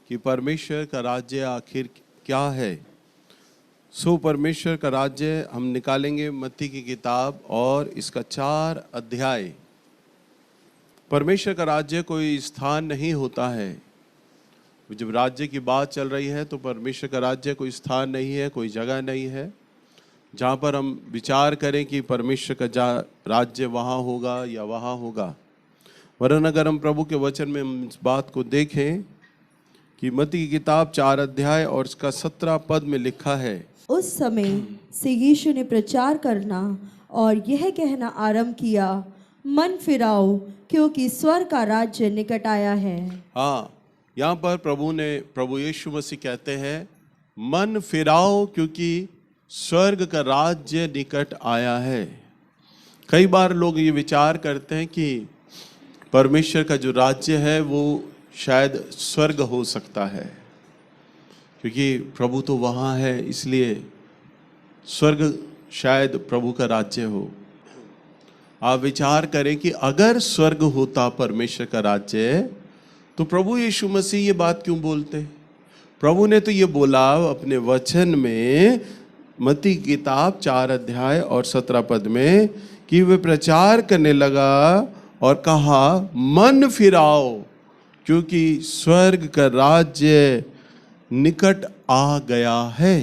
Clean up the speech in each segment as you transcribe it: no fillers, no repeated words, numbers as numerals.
कि परमेश्वर का राज्य आखिर क्या है। परमेश्वर का राज्य हम निकालेंगे मत्ती की किताब और इसका 4 अध्याय। परमेश्वर का राज्य कोई स्थान नहीं होता है। जब राज्य की बात चल रही है तो परमेश्वर का राज्य कोई स्थान नहीं है, कोई जगह नहीं है जहाँ पर हम विचार करें कि परमेश्वर का राज्य वहाँ होगा या वहाँ होगा। वरन अगर हम प्रभु के वचन में हम इस बात को देखें कि मत्ती की किताब 4 अध्याय और इसका 17 पद में लिखा है, उस समय से यीशु ने प्रचार करना और यह कहना आरंभ किया, मन फिराओ क्योंकि स्वर्ग का राज्य निकट आया है। हाँ, यहाँ पर प्रभु यीशु मसीह कहते हैं मन फिराओ क्योंकि स्वर्ग का राज्य निकट आया है। कई बार लोग ये विचार करते हैं कि परमेश्वर का जो राज्य है वो शायद स्वर्ग हो सकता है, क्योंकि प्रभु तो वहाँ है, इसलिए स्वर्ग शायद प्रभु का राज्य हो। आप विचार करें कि अगर स्वर्ग होता परमेश्वर का राज्य तो प्रभु यीशु मसीह ये बात क्यों बोलते। प्रभु ने तो ये बोला अपने वचन में मत्ती की किताब 4 अध्याय और 17 पद में कि वे प्रचार करने लगा और कहा मन फिराओ क्योंकि स्वर्ग का राज्य निकट आ गया है।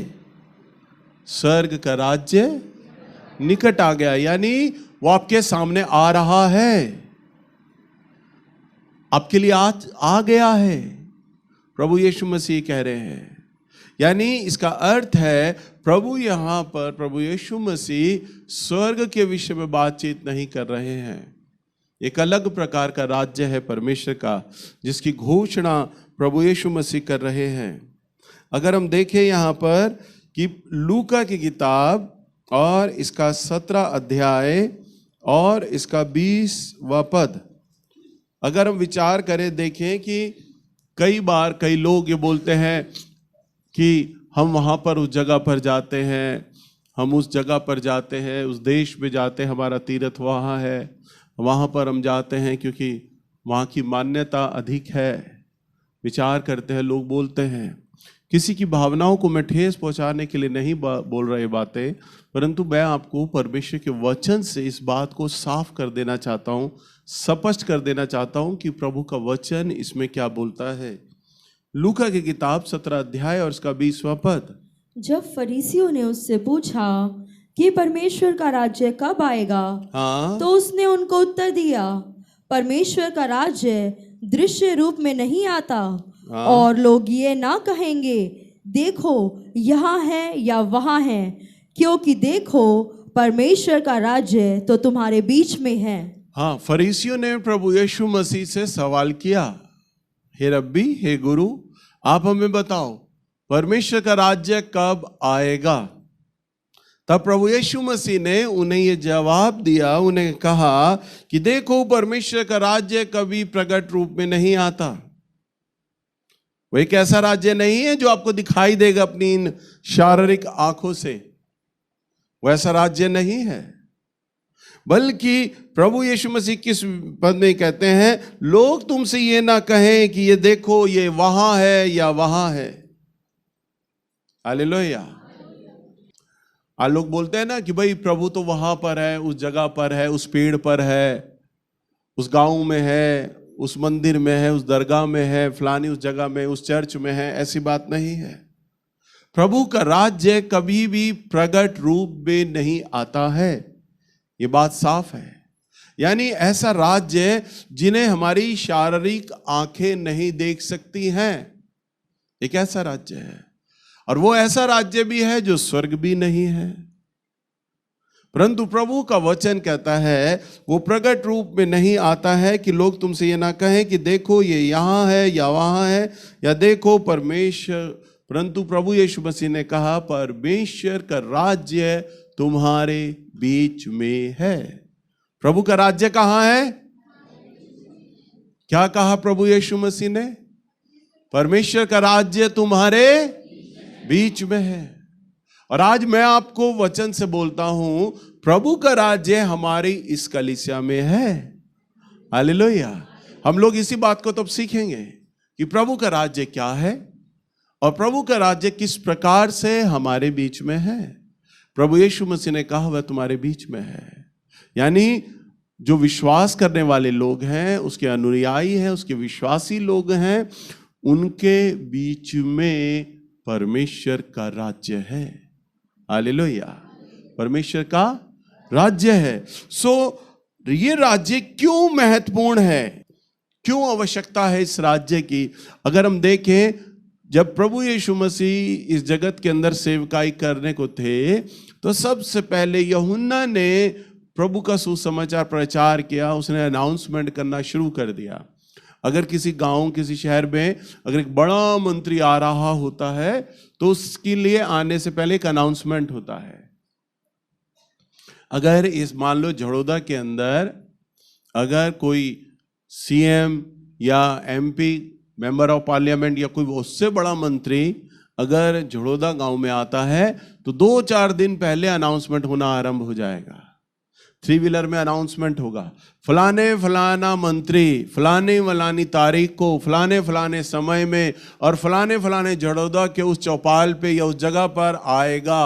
स्वर्ग का राज्य निकट आ गया, यानी वो आपके सामने आ रहा है, आपके लिए आज आ गया है। प्रभु यीशु मसीह कह रहे हैं, यानी इसका अर्थ है प्रभु यहाँ पर प्रभु यीशु मसीह स्वर्ग के विषय में बातचीत नहीं कर रहे हैं। एक अलग प्रकार का राज्य है परमेश्वर का, जिसकी घोषणा प्रभु यीशु मसीह कर रहे हैं। अगर हम देखें यहाँ पर कि लूका की किताब और इसका 17 अध्याय और इसका 20वां पद, अगर हम विचार करें, देखें कि कई बार कई लोग ये बोलते हैं कि हम वहाँ पर उस जगह पर जाते हैं, हम उस जगह पर जाते हैं, उस देश में जाते हैं, हमारा तीर्थ वहाँ है, वहाँ पर हम जाते हैं क्योंकि वहाँ की मान्यता अधिक है। विचार करते हैं, लोग बोलते हैं। किसी की भावनाओं को मैं ठेस पहुँचाने के लिए नहीं बोल रहे बातें, परंतु मैं आपको परमेश्वर के वचन से इस बात को साफ कर देना चाहता हूँ, स्पष्ट कर देना चाहता हूँ कि प्रभु का वचन इसमें क्या बोलता है। लूका की किताब 17 अध्याय और इसका 20वां पद। जब फरीसियों ने उससे पूछा कि परमेश्वर का राज्य कब आएगा, हाँ, तो उसने उनको उत्तर दिया, परमेश्वर का राज्य दृश्य रूप में नहीं आता। हाँ। और लोग ये ना कहेंगे देखो यहाँ है या वहाँ है, क्योंकि देखो परमेश्वर का राज्य तो तुम्हारे बीच में है। हाँ, फरीसियों ने प्रभु यीशु मसीह से सवाल किया, हे रब्बी, हे गुरु, आप हमें बताओ परमेश्वर का राज्य कब आएगा। तब प्रभु यीशु मसीह ने उन्हें ये जवाब दिया, उन्हें कहा कि देखो परमेश्वर का राज्य कभी प्रकट रूप में नहीं आता। वो एक ऐसा राज्य नहीं है जो आपको दिखाई देगा अपनी इन शारीरिक आंखों से, वो ऐसा राज्य नहीं है। बल्कि प्रभु यीशु मसीह किस पद में कहते हैं, लोग तुमसे ये ना कहें कि ये देखो ये वहां है या वहां है। हालेलुया। लोग बोलते हैं ना कि भाई प्रभु तो वहां पर है, उस जगह पर है, उस पेड़ पर है, उस गांव में है, उस मंदिर में है, उस दरगाह में है, फलानी उस जगह में, उस चर्च में है। ऐसी बात नहीं है। प्रभु का राज्य कभी भी प्रकट रूप में नहीं आता है, ये बात साफ है। यानी ऐसा राज्य जिन्हें हमारी शारीरिक आंखें नहीं देख सकती हैं, एक ऐसा राज्य है। और वो ऐसा राज्य भी है जो स्वर्ग भी नहीं है, परंतु प्रभु का वचन कहता है वो प्रकट रूप में नहीं आता है कि लोग तुमसे ये ना कहें कि देखो ये यहाँ है या वहाँ है, या देखो परमेश्वर, परंतु प्रभु यीशु मसीह ने कहा परमेश्वर का राज्य तुम्हारे बीच में है। प्रभु का राज्य कहाँ है? क्या कहा प्रभु यीशु मसीह ने? परमेश्वर का राज्य तुम्हारे बीच में है। और आज मैं आपको वचन से बोलता हूं, प्रभु का राज्य हमारी इस कलीसिया में है। हालेलुया। हम लोग इसी बात को तब सीखेंगे कि प्रभु का राज्य क्या है और प्रभु का राज्य किस प्रकार से हमारे बीच में है। प्रभु यीशु मसीह ने कहा वह तुम्हारे बीच में है, यानी जो विश्वास करने वाले लोग हैं, उसके अनुयायी हैं, उसके विश्वासी लोग हैं, उनके बीच में परमेश्वर का राज्य है। हालेलुया, परमेश्वर का राज्य है। ये राज्य क्यों महत्वपूर्ण है, क्यों आवश्यकता है इस राज्य की? अगर हम देखें, जब प्रभु यीशु मसीह इस जगत के अंदर सेवकाई करने को थे, तो सबसे पहले यूहन्ना ने प्रभु का सुसमाचार प्रचार किया। उसने अनाउंसमेंट करना शुरू कर दिया। अगर किसी गांव, किसी शहर में अगर एक बड़ा मंत्री आ रहा होता है, तो उसके लिए आने से पहले एक अनाउंसमेंट होता है। अगर इस मान लो झड़ोदा के अंदर अगर कोई सीएम या एमपी, मेंबर ऑफ पार्लियामेंट, या कोई उससे बड़ा मंत्री अगर झड़ोदा गांव में आता है, तो 2-4 दिन पहले अनाउंसमेंट होना आरंभ हो जाएगा। 3 व्हीलर में अनाउंसमेंट होगा, फलाने फलाना मंत्री फलाने फलानी तारीख को फलाने फलाने समय में और फलाने फलाने झड़ोदा के उस चौपाल पे या उस जगह पर आएगा।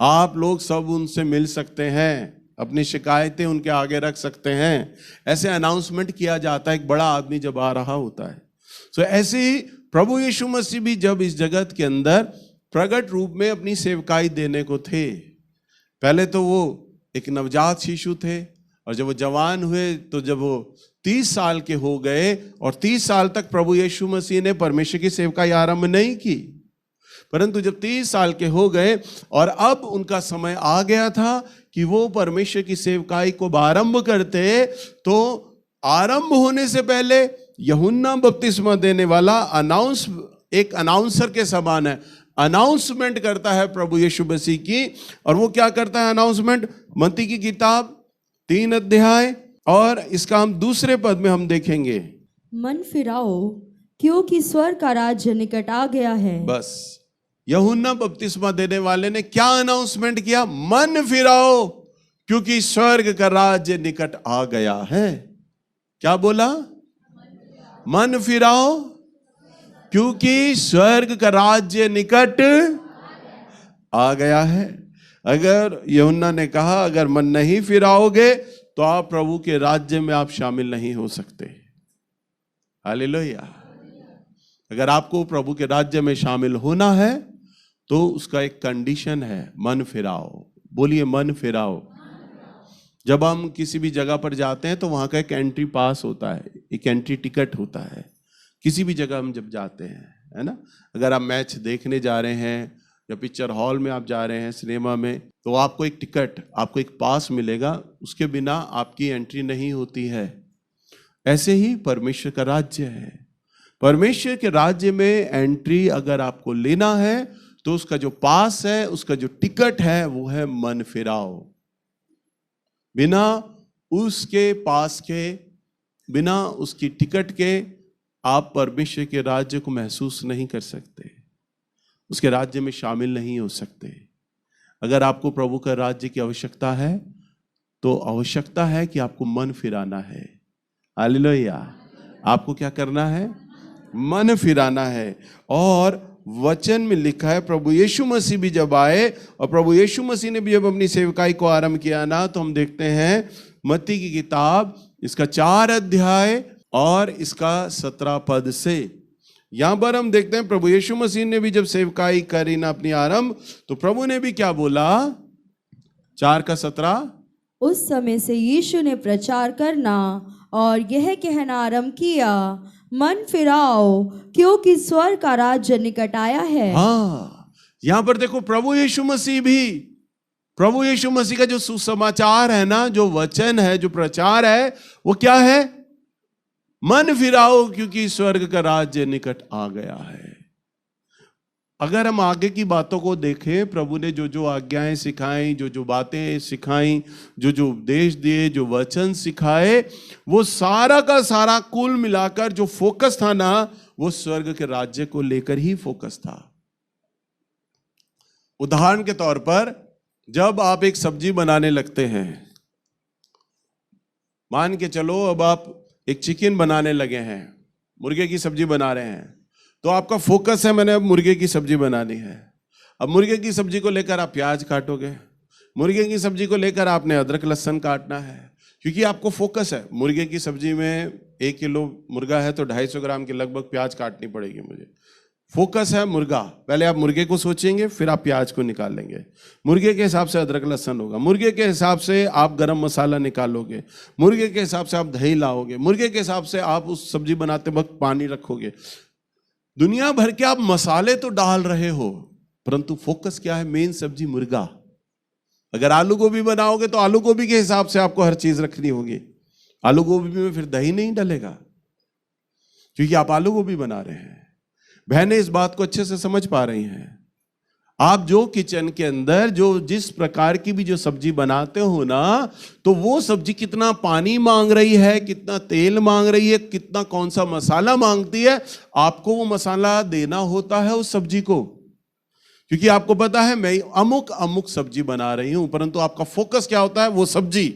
आप लोग सब उनसे मिल सकते हैं, अपनी शिकायतें उनके आगे रख सकते हैं। ऐसे अनाउंसमेंट किया जाता है एक बड़ा आदमी जब आ रहा होता है। ऐसे ही प्रभु यीशु मसीह भी जब इस जगत के अंदर प्रगट रूप में अपनी सेवकाई देने को थे, पहले तो वो एक नवजात शिशु थे, और जब वो जवान हुए, तो जब वो 30 साल के हो गए, और 30 साल तक प्रभु यीशु मसीह ने परमेश्वर की सेवकाई आरंभ नहीं की। परंतु जब 30 साल के हो गए और अब उनका समय आ गया था कि वो परमेश्वर की सेवकाई को आरंभ करते, तो आरंभ होने से पहले यूहन्ना बपतिस्मा देने वाला एक अनाउंसर के समान है, अनाउंसमेंट करता है प्रभु यीशु मसीह की। और वो क्या करता है अनाउंसमेंट? मत्ती की किताब 3 अध्याय और इसका हम दूसरे पद में हम देखेंगे, मन फिराओ क्योंकि स्वर्ग का राज्य निकट आ गया है। बस यूहन्ना बपतिस्मा देने वाले ने क्या अनाउंसमेंट किया? मन फिराओ क्योंकि स्वर्ग का राज्य निकट आ गया है। क्या बोला? मन फिराओ क्योंकि स्वर्ग का राज्य निकट आ गया है। अगर यूहन्ना ने कहा अगर मन नहीं फिराओगे तो आप प्रभु के राज्य में आप शामिल नहीं हो सकते। हालेलुया। अगर आपको प्रभु के राज्य में शामिल होना है तो उसका एक कंडीशन है, मन फिराओ। बोलिए मन फिराओ। जब हम किसी भी जगह पर जाते हैं तो वहां का एक एंट्री पास होता है, एक एंट्री टिकट होता है। किसी भी जगह हम जब जाते हैं, है ना, अगर आप मैच देखने जा रहे हैं या पिक्चर हॉल में आप जा रहे हैं, सिनेमा में, तो आपको एक टिकट, आपको एक पास मिलेगा, उसके बिना आपकी एंट्री नहीं होती है। ऐसे ही परमेश्वर का राज्य है। परमेश्वर के राज्य में एंट्री अगर आपको लेना है तो उसका जो पास है, उसका जो टिकट है, वो है मन फिराओ। बिना उसके पास के, बिना उसकी टिकट के आप परमेश्वर के राज्य को महसूस नहीं कर सकते, उसके राज्य में शामिल नहीं हो सकते। अगर आपको प्रभु का राज्य की आवश्यकता है तो आवश्यकता है कि आपको मन फिराना है। हालेलुया। आपको क्या करना है? मन फिराना है। और वचन में लिखा है प्रभु यीशु मसीह भी जब आए और प्रभु यीशु मसीह ने भी जब अपनी सेवकाई को आरंभ किया ना, तो हम देखते हैं मत्ती की किताब इसका 4 अध्याय और इसका 17 पद से, यहां पर हम देखते हैं प्रभु यीशु मसीह ने भी जब सेवकाई करी ना अपनी आरंभ, तो प्रभु ने भी क्या बोला? 4 का 17, उस समय से यीशु ने प्रचार करना और यह कहना आरंभ किया, मन फिराओ क्योंकि स्वर्ग का राज्य निकट आया है। हाँ, यहां पर देखो प्रभु यीशु मसीह भी, प्रभु यीशु मसीह का जो सुसमाचार है ना, जो वचन है, जो प्रचार है, वो क्या है? मन फिराओ क्योंकि स्वर्ग का राज्य निकट आ गया है। अगर हम आगे की बातों को देखें, प्रभु ने जो जो आज्ञाएं सिखाई, जो जो बातें सिखाई, जो जो उपदेश दिए, जो वचन सिखाए, वो सारा का सारा कुल मिलाकर जो फोकस था ना, वो स्वर्ग के राज्य को लेकर ही फोकस था। उदाहरण के तौर पर, जब आप एक सब्जी बनाने लगते हैं, मान के चलो अब आप एक चिकन बनाने लगे हैं, मुर्गे की सब्जी बना रहे हैं, तो आपका फोकस है मैंने अब मुर्गे की सब्जी बनानी है। अब मुर्गे की सब्जी को लेकर आप प्याज काटोगे, मुर्गे की सब्जी को लेकर आपने अदरक लहसुन काटना है, क्योंकि आपको फोकस है। मुर्गे की सब्जी में 1 किलो मुर्गा है तो 250 ग्राम के लगभग प्याज काटनी पड़ेगी मुझे। फोकस है मुर्गा, पहले आप मुर्गे को सोचेंगे, फिर आप प्याज को निकालेंगे। मुर्गे के हिसाब से अदरक लहसुन होगा, मुर्गे के हिसाब से आप गरम मसाला निकालोगे, मुर्गे के हिसाब से आप दही लाओगे, मुर्गे के हिसाब से आप उस सब्जी बनाते वक्त पानी रखोगे। दुनिया भर के आप मसाले तो डाल रहे हो, परंतु फोकस क्या है? मेन सब्जी मुर्गा। अगर आलू गोभी बनाओगे तो आलू गोभी के हिसाब से आपको हर चीज रखनी होगी। आलू गोभी में फिर दही नहीं डलेगा, क्योंकि आप आलू गोभी बना रहे हैं। बहनें इस बात को अच्छे से समझ पा रही हैं। आप जो किचन के अंदर जो जिस प्रकार की भी जो सब्जी बनाते हो ना, तो वो सब्जी कितना पानी मांग रही है, कितना तेल मांग रही है, कितना कौन सा मसाला मांगती है, आपको वो मसाला देना होता है उस सब्जी को। क्योंकि आपको पता है मैं अमुक सब्जी बना रही हूं, परंतु आपका फोकस क्या होता है? वो सब्जी।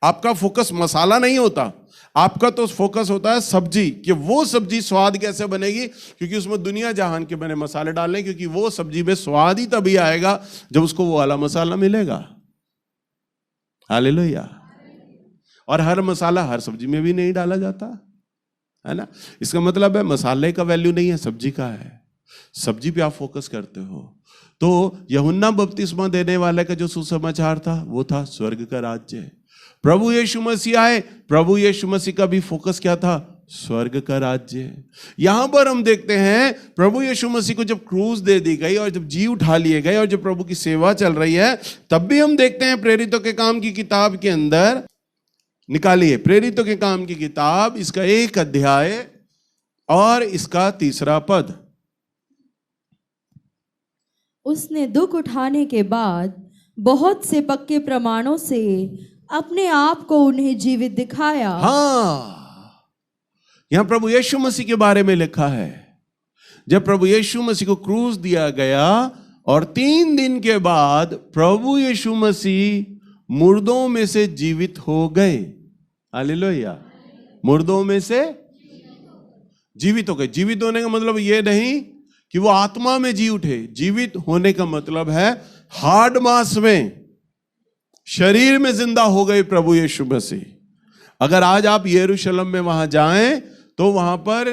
आपका फोकस मसाला नहीं होता, आपका तो फोकस होता है सब्जी, कि वो सब्जी स्वाद कैसे बनेगी, क्योंकि उसमें दुनिया जहान के बने मसाले डालने, क्योंकि वो सब्जी में स्वाद ही तभी आएगा जब उसको वो वाला मसाला मिलेगा। हालेलुया। और हर मसाला हर सब्जी में भी नहीं डाला जाता है ना। इसका मतलब है मसाले का वैल्यू नहीं है, सब्जी का है। सब्जी पे आप फोकस करते हो। तो यूहन्ना बपतिस्मा देने वाले का जो सुसमाचार था वो था स्वर्ग का राज्य। प्रभु यीशु मसीह आए, प्रभु यीशु मसीह का भी फोकस क्या था? स्वर्ग का राज्य। यहां पर हम देखते हैं प्रभु यीशु मसीह को जब क्रूज दे दी गई और जब जी उठा लिए गए और जब प्रभु की सेवा चल रही है, तब भी हम देखते हैं प्रेरितों के काम की किताब के अंदर, निकालिए प्रेरितों के काम की किताब, इसका 1 अध्याय और इसका 3 पद। उसने दुख उठाने के बाद बहुत से पक्के प्रमाणों से अपने आप को उन्हें जीवित दिखाया। हाँ, यहां प्रभु यीशु मसीह के बारे में लिखा है। जब प्रभु यीशु मसीह को क्रूस दिया गया और 3 दिन के बाद प्रभु यीशु मसीह मुर्दों में से जीवित हो गए। हालेलुया। मुर्दों में से जीवित हो गए। जीवित होने का मतलब ये नहीं कि वो आत्मा में जी उठे। जीवित होने का मतलब है हार्ड मास में, शरीर में जिंदा हो गए प्रभु यीशु मसीह। अगर आज आप यरूशलेम में वहां जाएं तो वहां पर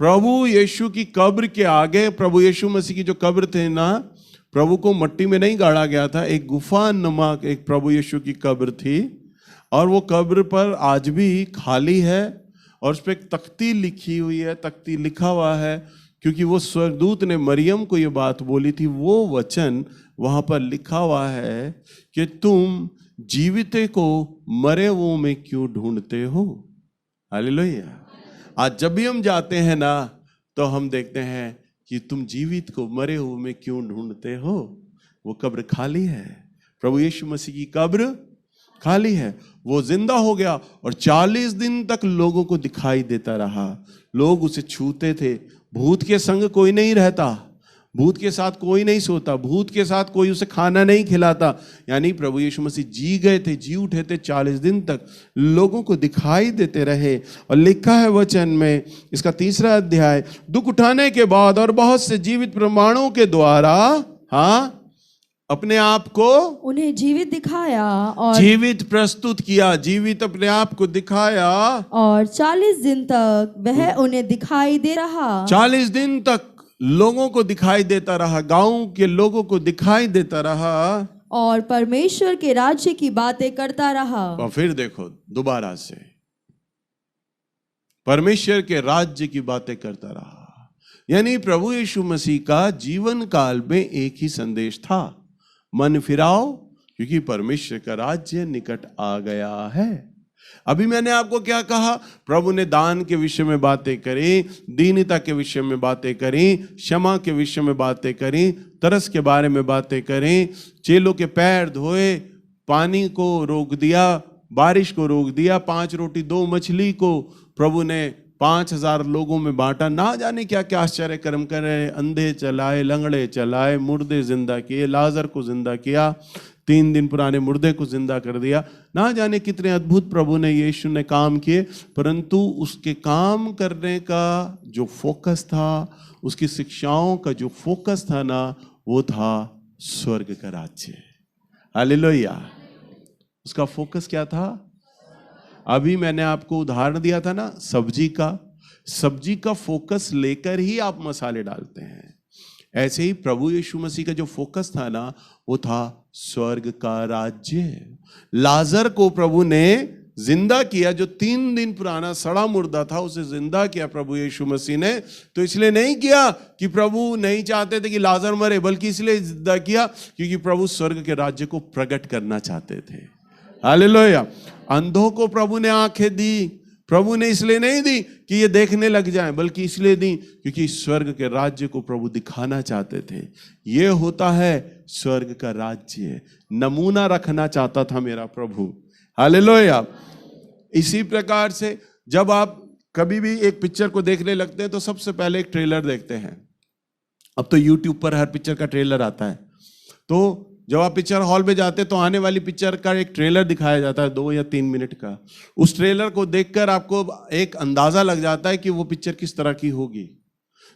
प्रभु यीशु की कब्र के आगे, प्रभु यीशु मसीह की जो कब्र थे ना, प्रभु को मट्टी में नहीं गाड़ा गया था, एक गुफा नुमा एक प्रभु यीशु की कब्र थी। और वो कब्र पर आज भी खाली है और उस पर एक तख्ती लिखी हुई है, तख्ती लिखा हुआ है, क्योंकि वो स्वर्गदूत ने मरियम को ये बात बोली थी। वो वचन वहां पर लिखा हुआ है कि तुम जीविते को मरे हुओं में क्यों ढूंढते हो। हालेलुया। आज जब भी हम जाते हैं ना, तो हम देखते हैं कि तुम जीवित को मरे हुए में क्यों ढूंढते हो। वो कब्र खाली है, प्रभु यीशु मसीह की कब्र खाली है। वो जिंदा हो गया और 40 दिन तक लोगों को दिखाई देता रहा। लोग उसे छूते थे। भूत के संग कोई नहीं रहता, भूत के साथ कोई नहीं सोता, भूत के साथ कोई उसे खाना नहीं खिलाता। यानी प्रभु यीशु मसीह जी गए थे, जी उठे थे, 40 दिन तक लोगों को दिखाई देते रहे। और लिखा है वचन में, इसका 3 अध्याय, दुख उठाने के बाद और बहुत से जीवित प्रमाणों के द्वारा, हाँ, अपने आप को उन्हें जीवित दिखाया और जीवित प्रस्तुत किया, जीवित अपने आप को दिखाया। और 40 दिन तक वह उन्हें दिखाई दे रहा। 40 दिन तक लोगों को दिखाई देता रहा, गांव के लोगों को दिखाई देता रहा और परमेश्वर के राज्य की बातें करता रहा। और फिर देखो दोबारा से परमेश्वर के राज्य की बातें करता रहा। यानी प्रभु यीशु मसीह का जीवन काल में एक ही संदेश था, मन फिराओ क्योंकि परमेश्वर का राज्य निकट आ गया है। अभी मैंने आपको क्या कहा? प्रभु ने दान के विषय में बातें करी, दीनता के विषय में बातें करी, क्षमा के विषय में बातें करी, तरस के बारे में बातें करी, चेलों के पैर धोए, पानी को रोक दिया, बारिश को रोक दिया, 5 रोटी 2 मछली को प्रभु ने 5000 लोगों में बांटा। ना जाने क्या क्या आश्चर्य कर्म करे, अंधे चलाए, लंगड़े चलाए, मुर्दे जिंदा किए, लाजर को जिंदा किया, 3 दिन पुराने मुर्दे को जिंदा कर दिया। ना जाने कितने अद्भुत प्रभु ने, यीशु ने काम किए, परंतु उसके काम करने का जो फोकस था, उसकी शिक्षाओं का जो फोकस था ना, वो था स्वर्ग का राज्य। हालेलुया। उसका फोकस क्या था? अभी मैंने आपको उदाहरण दिया था ना सब्जी का फोकस लेकर ही आप मसाले डालते हैं। ऐसे ही प्रभु यीशु मसीह का जो फोकस था ना, वो था स्वर्ग का राज्य। लाजर को प्रभु ने जिंदा किया, जो 3 दिन पुराना सड़ा मुर्दा था, उसे जिंदा किया प्रभु यीशु मसीह ने। तो इसलिए नहीं किया कि प्रभु नहीं चाहते थे कि लाजर मरे, बल्कि इसलिए जिंदा किया क्योंकि प्रभु स्वर्ग के राज्य को प्रकट करना चाहते थे। हालेलुया। अंधों को प्रभु ने आंखें दी, प्रभु ने इसलिए नहीं दी कि ये देखने लग जाएं, बल्कि इसलिए दी क्योंकि स्वर्ग के राज्य को प्रभु दिखाना चाहते थे। ये होता है स्वर्ग का राज्य। नमूना रखना चाहता था मेरा प्रभु। हालेलुया। इसी प्रकार से जब आप कभी भी एक पिक्चर को देखने लगते हैं तो सबसे पहले एक ट्रेलर देखते हैं। अब तो YouTube पर हर पिक्चर का ट्रेलर आता है। तो जब आप पिक्चर हॉल में जाते हैं तो आने वाली पिक्चर का एक ट्रेलर दिखाया जाता है 2 या 3 मिनट का। उस ट्रेलर को देखकर आपको एक अंदाजा लग जाता है कि वो पिक्चर किस तरह की होगी।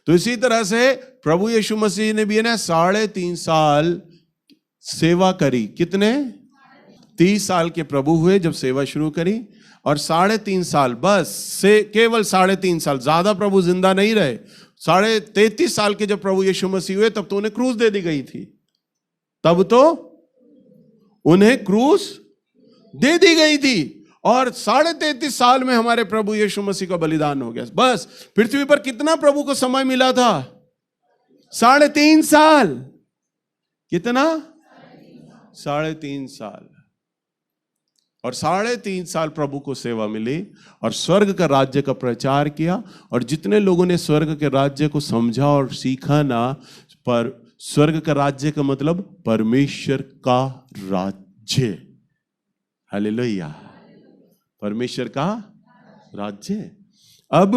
तो इसी तरह से प्रभु यीशु मसीह ने भी ना 3.5 साल सेवा करी। कितने? 30 साल के प्रभु हुए जब सेवा शुरू करी, और 3.5 साल बस से, केवल 3.5 साल, ज्यादा प्रभु जिंदा नहीं रहे। 33.5 साल के जब प्रभु यीशु मसीह हुए तब तो उन्हें क्रूस दे दी गई थी, तब तो उन्हें क्रूस दे दी गई थी। और 33.5 साल में हमारे प्रभु यीशु मसीह का बलिदान हो गया। बस पृथ्वी पर कितना प्रभु को समय मिला था? 3.5 साल। कितना? 3.5 साल। और 3.5 साल प्रभु को सेवा मिली और स्वर्ग का राज्य का प्रचार किया। और जितने लोगों ने स्वर्ग के राज्य को समझा और सीखा ना, पर स्वर्ग का राज्य का मतलब परमेश्वर का राज्य। हालेलुया। परमेश्वर का राज्य। अब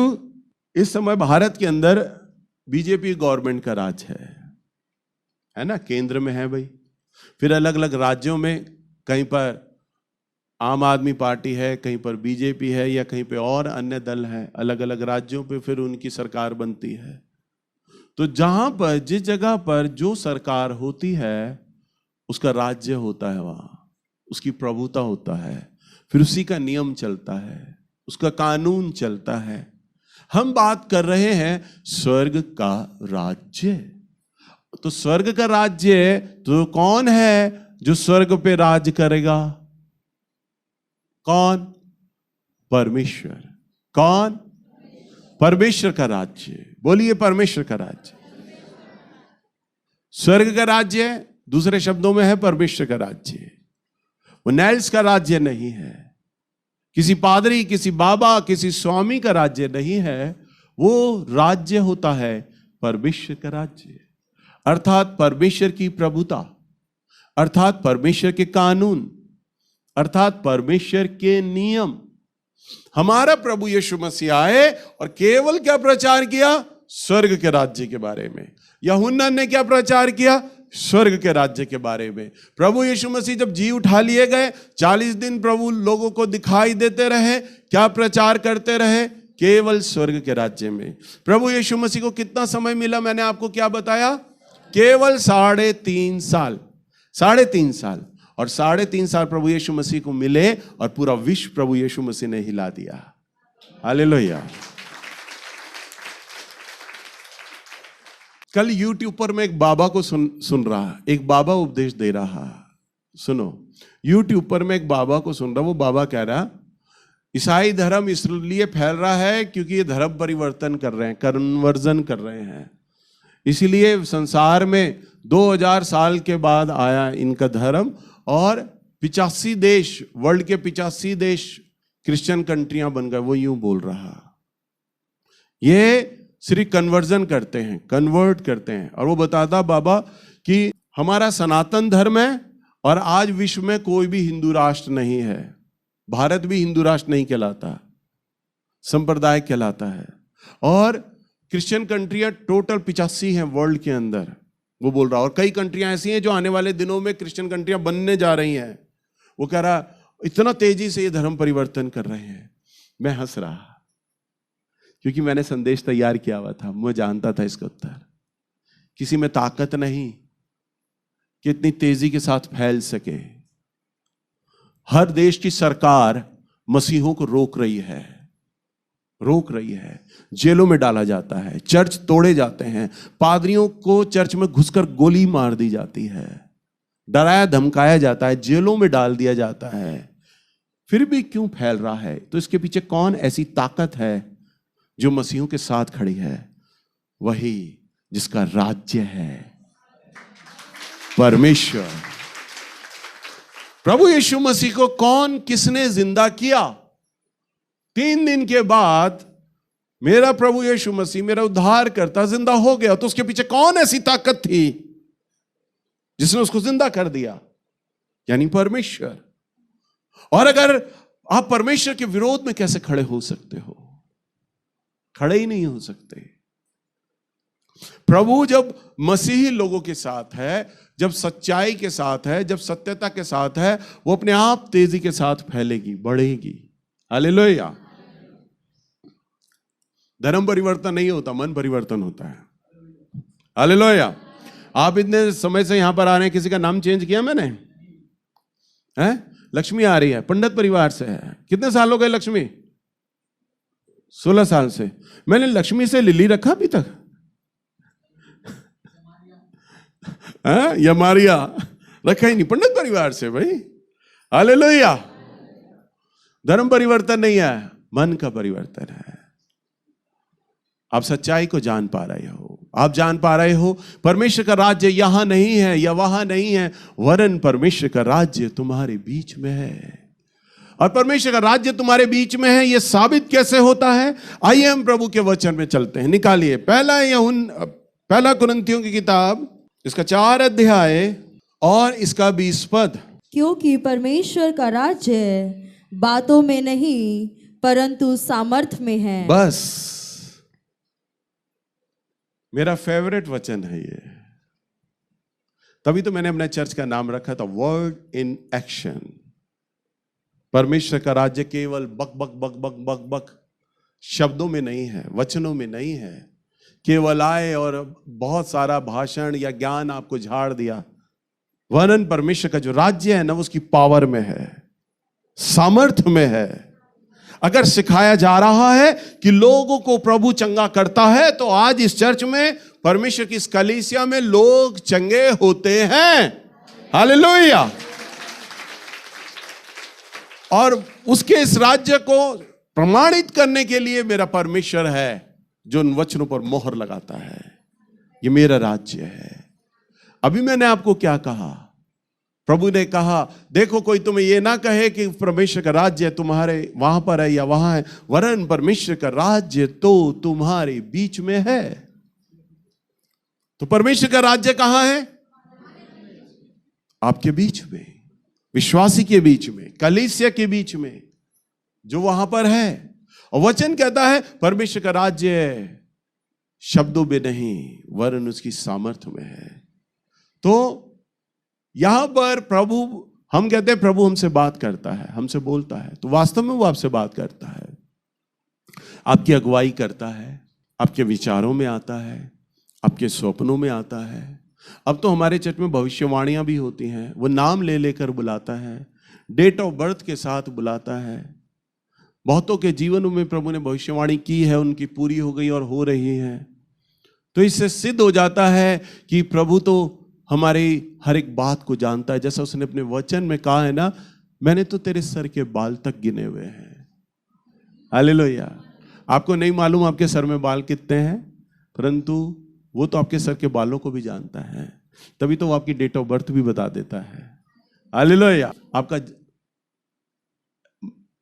इस समय भारत के अंदर बीजेपी गवर्नमेंट का राज है ना, केंद्र में है भाई। फिर अलग अलग राज्यों में कहीं पर आम आदमी पार्टी है, कहीं पर बीजेपी है, या कहीं पे और अन्य दल हैं। अलग अलग राज्यों पे फिर उनकी सरकार बनती है। तो जहां पर, जिस जगह पर जो सरकार होती है, उसका राज्य होता है, वहां उसकी प्रभुता होता है, फिर उसी का नियम चलता है, उसका कानून चलता है। हम बात कर रहे हैं स्वर्ग का राज्य। तो स्वर्ग का राज्य तो कौन है जो स्वर्ग पे राज करेगा? कौन? परमेश्वर। कौन? परमेश्वर का राज्य। बोलिए, परमेश्वर का राज्य। स्वर्ग का राज्य दूसरे शब्दों में है परमेश्वर का राज्य। वो नैल्स का राज्य नहीं है, किसी पादरी, किसी बाबा, किसी स्वामी का राज्य नहीं है। वो राज्य होता है परमेश्वर का राज्य, अर्थात परमेश्वर की प्रभुता, अर्थात परमेश्वर के कानून, अर्थात परमेश्वर के नियम। हमारा प्रभु यीशु मसीह आए और केवल क्या प्रचार किया? स्वर्ग के राज्य के बारे में। यूहन्ना ने क्या प्रचार किया? स्वर्ग के राज्य के बारे में। प्रभु यीशु मसीह जब जी उठा लिए गए, 40 दिन प्रभु लोगों को दिखाई देते रहे। क्या प्रचार करते रहे? केवल स्वर्ग के राज्य में। प्रभु यीशु मसीह को कितना समय मिला? मैंने आपको क्या बताया? केवल 3.5 साल। 3.5 साल। और 3.5 साल प्रभु यीशु मसीह को मिले और पूरा विश्व प्रभु यीशु मसीह ने हिला दिया। हालेलुया। कल YouTube पर मैं एक बाबा को सुन रहा, एक बाबा उपदेश दे रहा। सुनो, YouTube पर मैं एक बाबा को सुन रहा। वो बाबा कह रहा, ईसाई धर्म इसलिए फैल रहा है क्योंकि ये धर्म परिवर्तन कर रहे हैं, कन्वर्जन कर रहे हैं। इसीलिए संसार में 2000 साल के बाद आया इनका धर्म, और 85 देश, वर्ल्ड के 85 देश क्रिश्चियन कंट्रियां बन गए। वो यूं बोल रहा। ये सिर्फ कन्वर्जन करते हैं, कन्वर्ट करते हैं। और वो बताता बाबा कि हमारा सनातन धर्म है और आज विश्व में कोई भी हिंदू राष्ट्र नहीं है। भारत भी हिंदू राष्ट्र नहीं कहलाता, संप्रदाय कहलाता है। और क्रिश्चियन कंट्रियां टोटल 85 हैं वर्ल्ड के अंदर, वो बोल रहा। और कई कंट्रियां ऐसी हैं जो आने वाले दिनों में क्रिश्चियन कंट्रियां बनने जा रही हैं। वो कह रहा इतना तेजी से ये धर्म परिवर्तन कर रहे हैं। मैं हंस रहा क्योंकि मैंने संदेश तैयार किया हुआ था, मैं जानता था इसका उत्तर। किसी में ताकत नहीं कि इतनी तेजी के साथ फैल सके। हर देश की सरकार मसीहों को रोक रही है, जेलों में डाला जाता है, चर्च तोड़े जाते हैं, पादरियों को चर्च में घुसकर गोली मार दी जाती है, डराया धमकाया जाता है, जेलों में डाल दिया जाता है। फिर भी क्यों फैल रहा है? तो इसके पीछे कौन ऐसी ताकत है जो मसीहों के साथ खड़ी है? वही जिसका राज्य है परमेश्वर। प्रभु यीशु मसीह को कौन किसने जिंदा किया? 3 दिन के बाद मेरा प्रभु यीशु मसीह, मेरा उद्धार करता, जिंदा हो गया। तो उसके पीछे कौन ऐसी ताकत थी जिसने उसको जिंदा कर दिया? यानी परमेश्वर। और अगर आप परमेश्वर के विरोध में कैसे खड़े हो सकते हो? खड़े ही नहीं हो सकते। प्रभु जब मसीही लोगों के साथ है, जब सच्चाई के साथ है, जब सत्यता के साथ है, वो अपने आप तेजी के साथ फैलेगी, बढ़ेगी। हालेलुया। धर्म परिवर्तन नहीं होता, मन परिवर्तन होता है। हालेलुया। आप इतने समय से यहां पर आ रहे हैं, किसी का नाम चेंज किया मैंने? हैं? लक्ष्मी आ रही है, पंडित परिवार से है। कितने साल हो गए लक्ष्मी? 16 साल से। मैंने लक्ष्मी से लिली रखा अभी तक? या मारिया रखा ही नहीं। पंडित परिवार से भाई। हालेलुया। धर्म परिवर्तन नहीं है, मन का परिवर्तन है। आप सच्चाई को जान पा रहे हो, आप जान पा रहे हो परमेश्वर का राज्य यहां नहीं है या वहां नहीं है, वरन परमेश्वर का राज्य तुम्हारे बीच में है। और परमेश्वर का राज्य तुम्हारे बीच में है, यह साबित कैसे होता है? आइए हम प्रभु के वचन में चलते हैं। निकालिए पहला कुरिन्थियों की किताब, इसका 4 अध्याय और इसका 20 पद। क्योंकि परमेश्वर का राज्य बातों में नहीं परंतु सामर्थ में है। बस मेरा फेवरेट वचन है ये। तभी तो मैंने अपने चर्च का नाम रखा था वर्ड इन एक्शन। परमेश्वर का राज्य केवल बक बक बक बक बक बक शब्दों में नहीं है, वचनों में नहीं है। केवल आए और बहुत सारा भाषण या ज्ञान आपको झाड़ दिया। वरन परमेश्वर का जो राज्य है ना, उसकी पावर में है, सामर्थ्य में है। अगर सिखाया जा रहा है कि लोगों को प्रभु चंगा करता है, तो आज इस चर्च में, परमेश्वर की इस कलीसिया में लोग चंगे होते हैं। हालेलुया। और उसके इस राज्य को प्रमाणित करने के लिए मेरा परमेश्वर है जो उन वचनों पर मोहर लगाता है। ये मेरा राज्य है। अभी मैंने आपको क्या कहा? प्रभु ने कहा, देखो कोई तुम्हें ये ना कहे कि परमेश्वर का राज्य तुम्हारे वहां पर है या वहां है, वरन परमेश्वर का राज्य तो तुम्हारे बीच में है। तो परमेश्वर का राज्य कहां है? आपके बीच में, विश्वासी के बीच में, कलीसिया के बीच में, जो वहां पर है। और वचन कहता है परमेश्वर का राज्य शब्दों में नहीं वरन उसकी सामर्थ्य में है। तो यहां पर प्रभु, हम कहते हैं प्रभु हमसे बात करता है, हमसे बोलता है, तो वास्तव में वो आपसे बात करता है, आपकी अगुवाई करता है, आपके विचारों में आता है, आपके स्वप्नों में आता है। अब तो हमारे चर्च में भविष्यवाणियां भी होती हैं। वो नाम ले लेकर बुलाता है, डेट ऑफ बर्थ के साथ बुलाता है। बहुतों के जीवनों में प्रभु ने भविष्यवाणी की है, उनकी पूरी हो गई और हो रही है। तो इससे सिद्ध हो जाता है कि प्रभु तो हमारी हर एक बात को जानता है। जैसा उसने अपने वचन में कहा है ना, मैंने तो तेरे सर के बाल तक गिने हुए हैं। हालेलुया। आपको नहीं मालूम आपके सर में बाल कितने हैं, परंतु वो तो आपके सर के बालों को भी जानता है। तभी तो वो आपकी डेट ऑफ बर्थ भी बता देता है। हालेलुया। आपका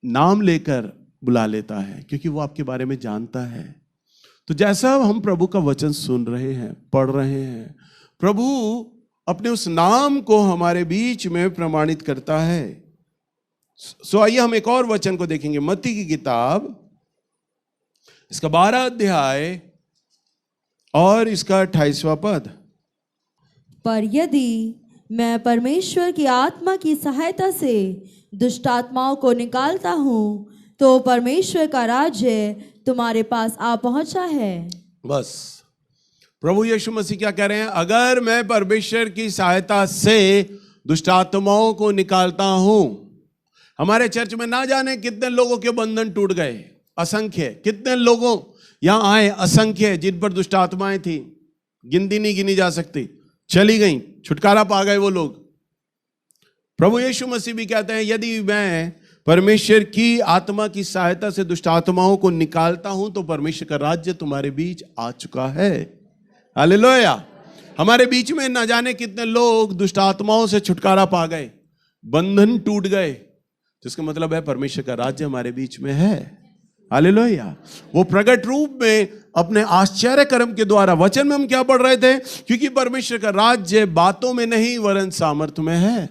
नाम लेकर बुला लेता है क्योंकि वो आपके बारे में जानता है। तो जैसा हम प्रभु का वचन सुन रहे हैं, पढ़ रहे हैं, प्रभु अपने उस नाम को हमारे बीच में प्रमाणित करता है। सो आइए हम एक और वचन को देखेंगे, मत्ती की किताब, इसका 12 अध्याय और इसका 28वां पद। पर यदि मैं परमेश्वर की आत्मा की सहायता से दुष्ट आत्माओं को निकालता हूँ तो परमेश्वर का राज्य तुम्हारे पास आ पहुंचा है। बस प्रभु यीशु मसीह क्या कह रहे हैं? अगर मैं परमेश्वर की सहायता से दुष्ट आत्माओं को निकालता हूं। हमारे चर्च में ना जाने कितने लोगों के बंधन टूट गए, असंख्य। कितने लोगों यहां आए, असंख्य, जिन पर दुष्ट आत्माएं थी, गिनती नहीं गिनी जा सकती, चली गई, छुटकारा पा गए वो लोग। प्रभु यीशु मसीह भी कहते हैं यदि मैं परमेश्वर की आत्मा की सहायता से दुष्ट आत्माओं को निकालता हूं तो परमेश्वर का राज्य तुम्हारे बीच आ चुका है। हालेलुया। हमारे बीच में ना जाने कितने लोग दुष्ट आत्माओं से छुटकारा पा गए, बंधन टूट गए, जिसका मतलब है परमेश्वर का राज्य हमारे बीच में है। हालेलुया। वो प्रकट रूप में अपने आश्चर्य कर्म के द्वारा, वचन में हम क्या पढ़ रहे थे? क्योंकि परमेश्वर का राज्य बातों में नहीं वरन सामर्थ्य में है,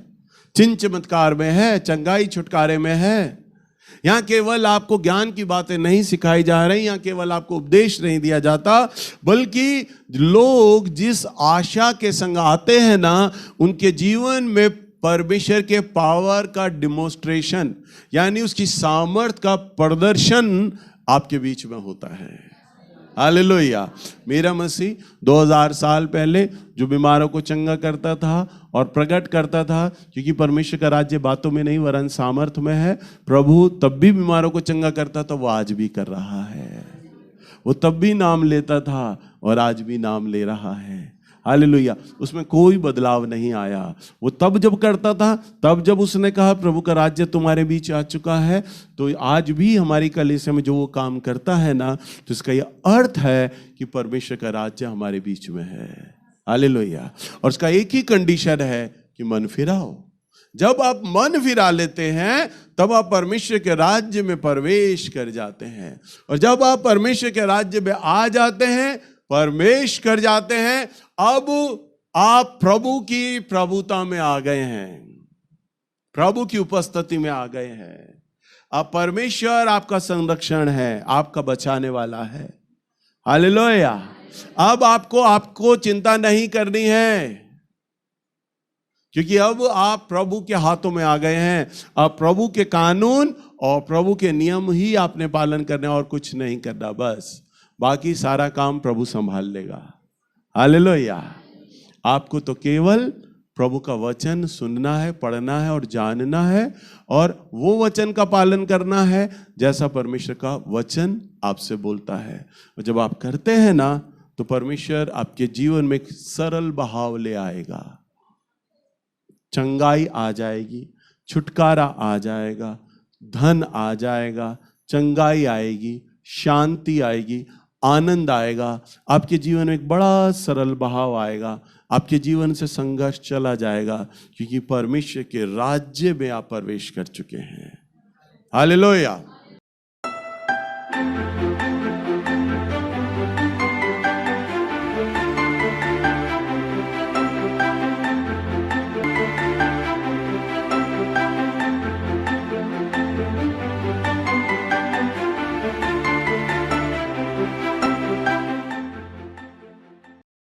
चिन्ह चमत्कार में है, चंगाई छुटकारे में है। यहाँ केवल आपको ज्ञान की बातें नहीं सिखाई जा रही, यहाँ केवल आपको उपदेश नहीं दिया जाता, बल्कि लोग जिस आशा के संग आते हैं ना, उनके जीवन में परमेश्वर के पावर का डिमोन्स्ट्रेशन, यानी उसकी सामर्थ्य का प्रदर्शन आपके बीच में होता है। हालेलुया। मेरा मसीह 2000 साल पहले जो बीमारों को चंगा करता था और प्रकट करता था, क्योंकि परमेश्वर का राज्य बातों में नहीं वरन सामर्थ्य में है, प्रभु तब भी बीमारों को चंगा करता था, वो आज भी कर रहा है। वो तब भी नाम लेता था और आज भी नाम ले रहा है। हालेलुया। उसमें कोई बदलाव नहीं आया। वो तब जब करता था, तब जब उसने कहा प्रभु का राज्य तुम्हारे बीच आ चुका है, तो आज भी हमारी कलीसिया में जो वो काम करता है ना, तो इसका ये अर्थ है कि परमेश्वर का राज्य हमारे बीच में है। हालेलुया। और उसका एक ही कंडीशन है कि मन फिराओ। जब आप मन फिरा लेते हैं तब आप परमेश्वर के राज्य में प्रवेश कर जाते हैं, और जब आप परमेश्वर के राज्य में आ जाते हैं, प्रवेश कर जाते हैं, अब आप प्रभु की प्रभुता में आ गए हैं, प्रभु की उपस्थिति में आ गए हैं। अब परमेश्वर आपका संरक्षण है, आपका बचाने वाला है। हालेलुया। अब आपको चिंता नहीं करनी है, क्योंकि अब आप प्रभु के हाथों में आ गए हैं। अब प्रभु के कानून और प्रभु के नियम ही आपने पालन करने, और कुछ नहीं करना। बस बाकी सारा काम प्रभु संभाल लेगा। हालेलुया। आपको तो केवल प्रभु का वचन सुनना है, पढ़ना है और जानना है, और वो वचन का पालन करना है जैसा परमेश्वर का वचन आपसे बोलता है। और जब आप करते हैं ना, तो परमेश्वर आपके जीवन में एक सरल बहाव ले आएगा, चंगाई आ जाएगी, छुटकारा आ जाएगा, धन आ जाएगा, चंगाई आएगी, शांति आएगी, आनंद आएगा। आपके जीवन में एक बड़ा सरल बहाव आएगा, आपके जीवन से संघर्ष चला जाएगा, क्योंकि परमेश्वर के राज्य में आप प्रवेश कर चुके हैं। हालेलुया।